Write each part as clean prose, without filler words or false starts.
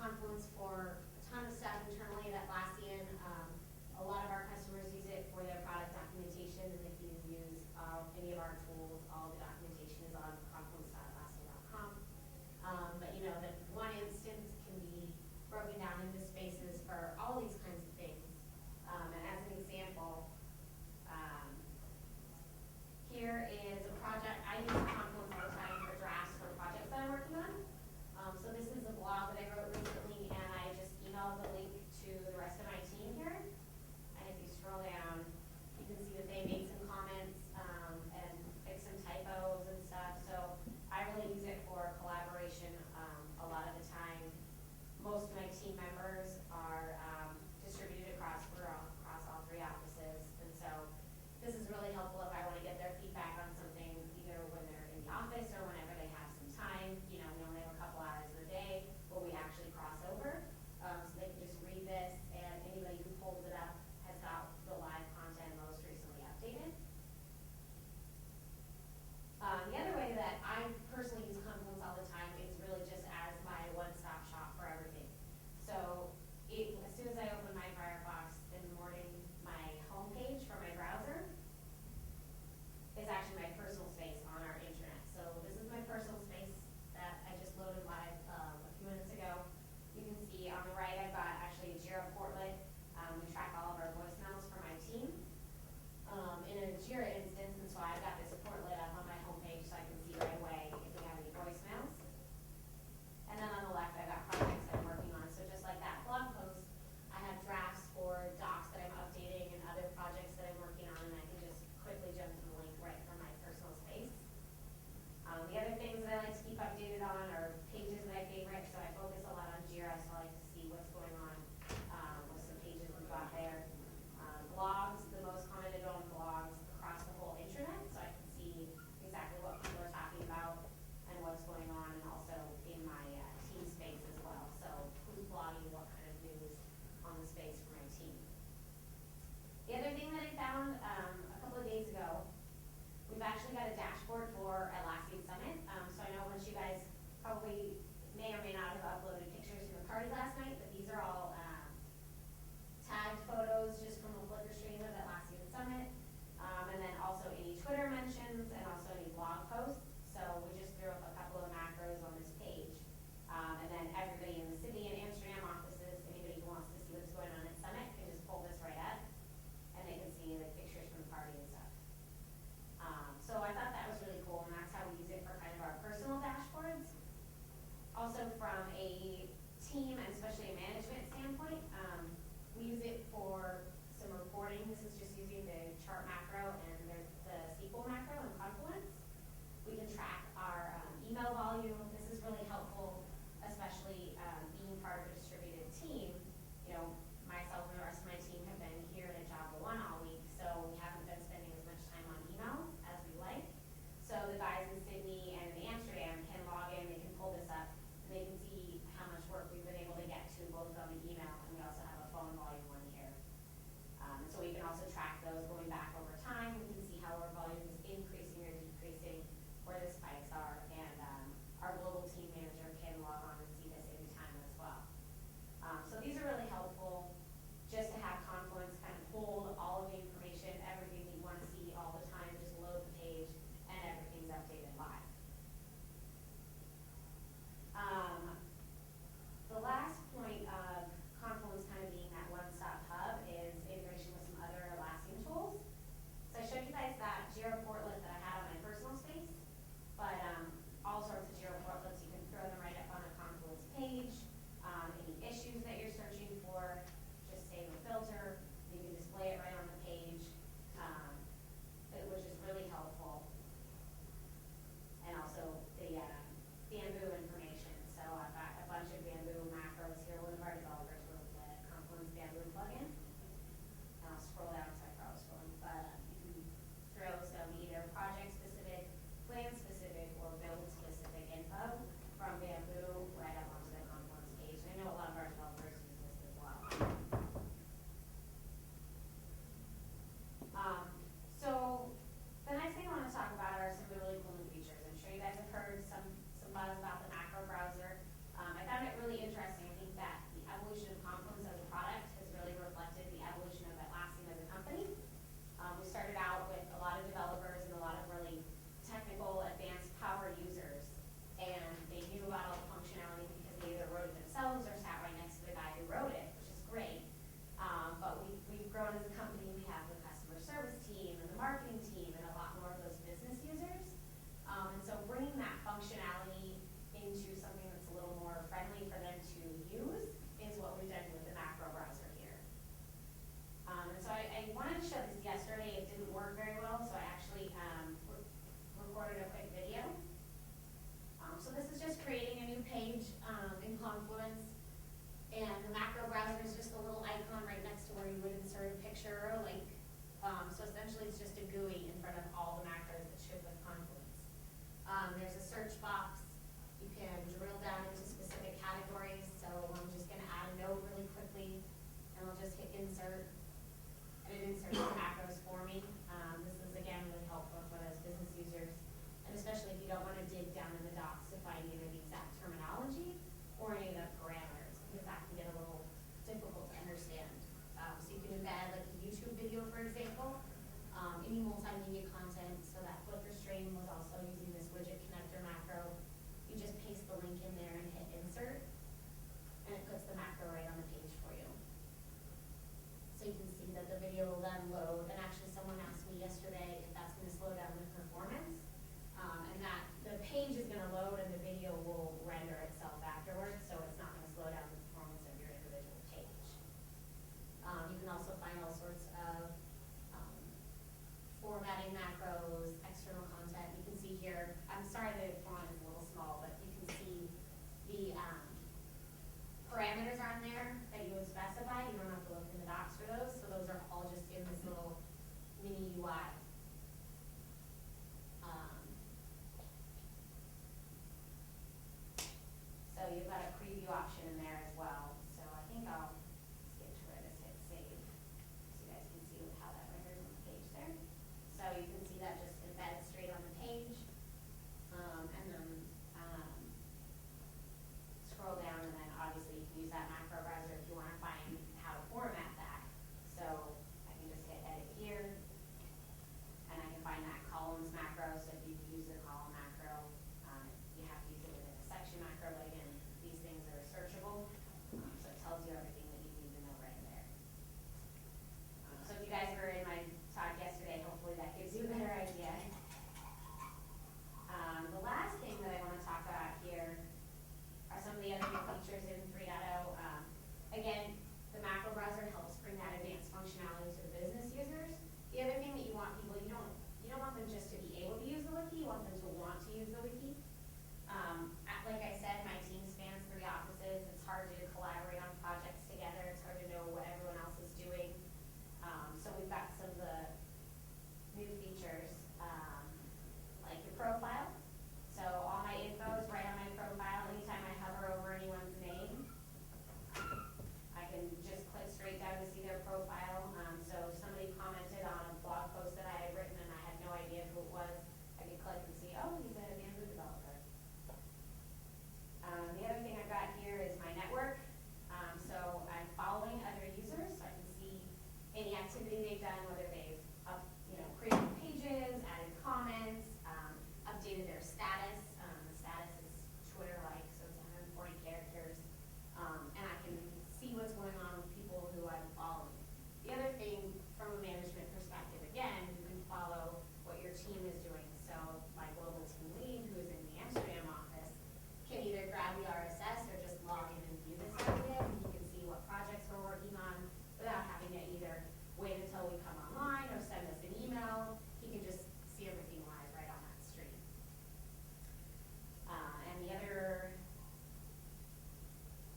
Confluence for a ton of stuff internally at Atlassian. A lot of our customers use it for their product documentation, and if you use any of our tools, all the documentation is on confluence.atlassian.com. But you know, the one instance can be broken down into spaces for all these kinds of things. And as an example, here is a project. I use Confluence all the time for drafts for projects that I'm working on. So this is a blog that I wrote recently, and I just emailed the link to the rest of my team here. And if you scroll down, you can see that they made some comments and fixed some typos and stuff. So I really use it for collaboration a lot parameters are on there that you would specify. You don't have to look in the docs for those. So those are all just in this little mini UI. So you've got a preview option in there as well. So I think I'll skip to where this hit save, so you guys can see how that renders on the page there. So you can see that just embedded straight on the page, and then scroll down, and then obviously you can use that macro browser if you want to find how to format that. So I can just hit edit here, and I can find that columns macro. So if you use the column macro, you have to use it within a section macro. But again, these things are searchable, so it tells you everything that you need to know right there. So if you guys were in my talk yesterday, hopefully that gives you a better idea. The last thing that I want to talk about here are some of the other new features in 3.0. Again, the macro browser helps bring that advanced functionality to the business users. The other thing that you want people, you don't want them just to be able to use the wiki, you want them to want to use the wiki. Like I said, my team spans 3 offices. It's hard to collaborate on projects together. It's hard to know what everyone else is doing. So we've got some of the new features, like your profile. So all my info is right on my profile. Anytime I hover over anyone's name, I can just click straight down to see their profile. So if somebody commented on a blog post that I had written and I had no idea who it was, I could click and see, oh, he's an Android developer. The other thing I've got here is my network. So I'm following other users, so I can see any activity they've done, whether they've created pages, added comments, updated their status. The status is Twitter-like, so it's 140 characters. And I can see what's going on with people who I'm following. The other thing, from a management perspective, again, you can follow what your team is doing. So my global team lead, who is in the Amsterdam office, can either grab the RSS or just log in and view this every day, and you can see what projects we're working on without having to either wait until we come online or send us an email. He can just see everything live right on that screen. And the other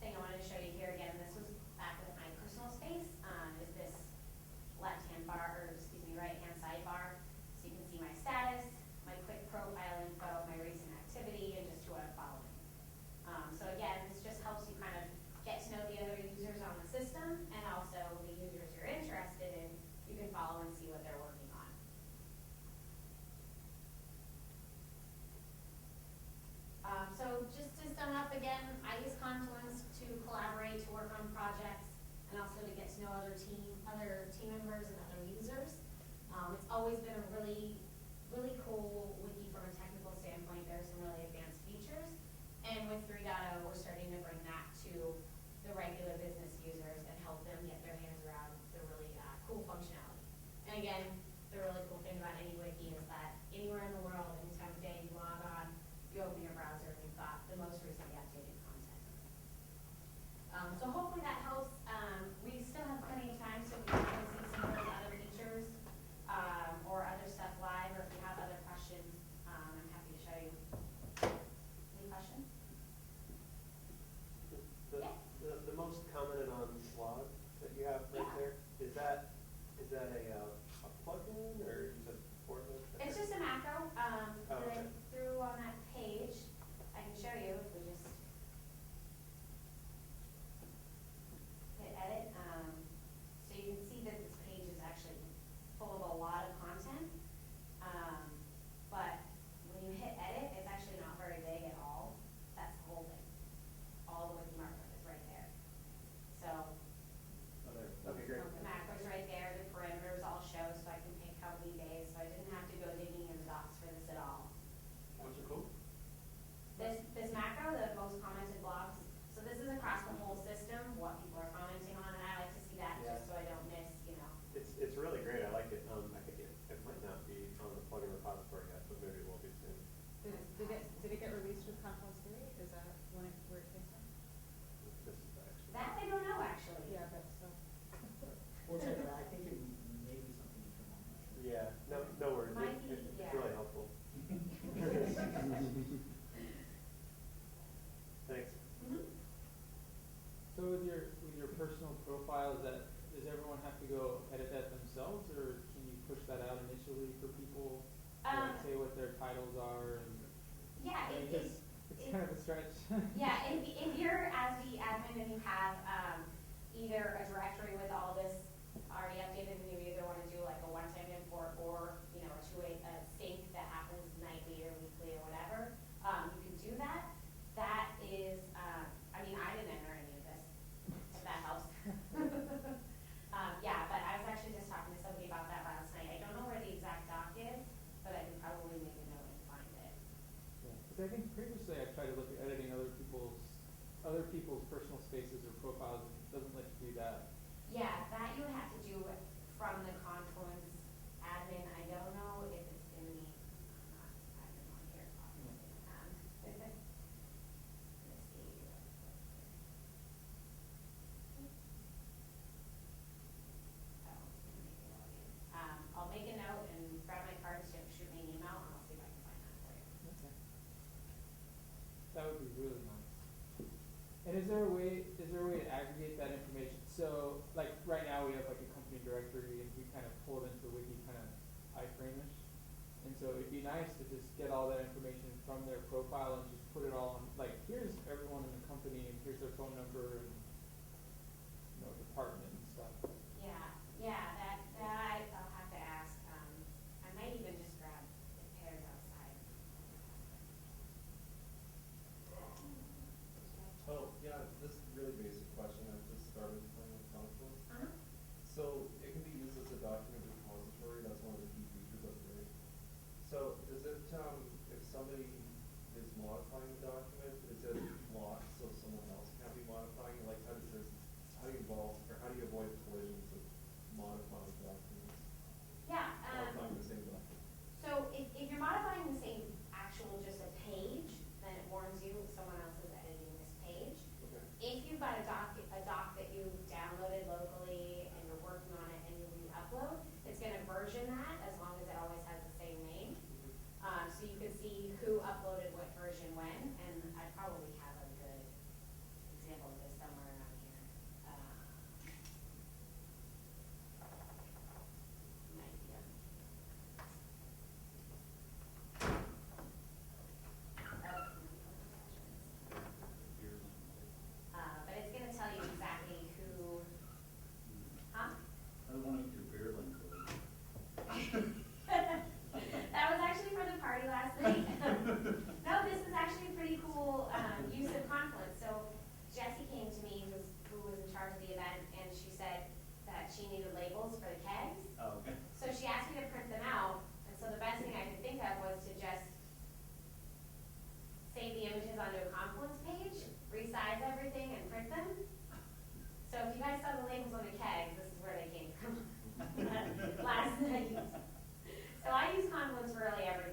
thing I wanted to show you here again, this was back with my personal space, is this left-hand bar, or excuse me, right-hand sidebar. So you can see my status, my quick profile info, my recent activity, and just who I'm following. So again, this just helps you kind of get to know the other users on the system, and also the users you're interested in, you can follow and see what they're working on. So just to sum up again, I use Confluence to collaborate, to work on projects, and also to get to know other team members and other users. It's always been a really, really cool wiki from a technical standpoint. There are some really advanced features. And with 3.0, we're starting to bring that to the regular business users and help them get their hands around the really cool functionality. And again, the really cool thing about any wiki is that anywhere in the world, any time of day, you log on, you open your browser, and you've got the most recently updated content. So hopefully that helps. We still have plenty of time, so if you want to see some of those other features or other stuff live, or if you have other questions, I'm happy to show you. Any questions? So with your personal profile, does everyone have to go edit that themselves, or can you push that out initially for people to like, say what their titles are? And, Yeah, because it's kind of a stretch. Yeah, if you're as the admin and you have either a directory with all this already updated and you either want to do like a one-time import or, you know, a sync that happens nightly or weekly or whatever, you can do that. That is, I mean, I didn't enter any of this, if that helps. Yeah, but I was actually just talking to somebody about that last night. I don't know where the exact doc is, but I can probably make a note and find it. Yeah, because I think previously I tried to look at editing other people's personal spaces or profiles, and it doesn't let you do that. Yeah, that you would have to do from the Confluence admin. I don't know if it's in the admin on here. Let's see. I'll make a note and grab my card, shoot me an email, and I'll see if I can find that for you. Okay. That would be really nice. And is there a way to aggregate that information? So like right now we have like a company directory and we kind of pull it into the wiki kind of iframe-ish. And so it'd be nice to just get all that information from their profile and just put it all on, like here's everyone in the company and here's their phone number and department and stuff. Yeah, I'll have to ask. I might even just grab the pairs outside. Oh, yeah, this is a really basic question. I've just started playing with Confluence. So it can be used as a document repository. That's one of the key features of it. So is it, if somebody is modifying the document, is it locked so someone else can't be modifying it? Like how do you avoid collisions of modifying documents? Yeah. Modifying the same document. So if you're modifying the same actual just a page, then it warns you if someone else is editing this page. Okay. If you've got a doc that you downloaded locally and you're working on it and you re-upload, it's going to version that as long as it always has the same name. So you can see who uploaded what version when, and I probably have a good example of this somewhere around here. Might be on. But it's going to tell you exactly who. Huh? I want your beer link. That was actually for the party last night. No, this is actually a pretty cool use of Confluence. So Jessie came to me, who was in charge of the event, and she said that she needed labels for the kegs. Oh, okay. So she asked me to print them out, and so the best thing I could think of was to just save the images onto a Confluence page, resize everything, and print them. So if you guys saw the labels on the kegs, this is where they came from last night. So I use Confluence for really everything.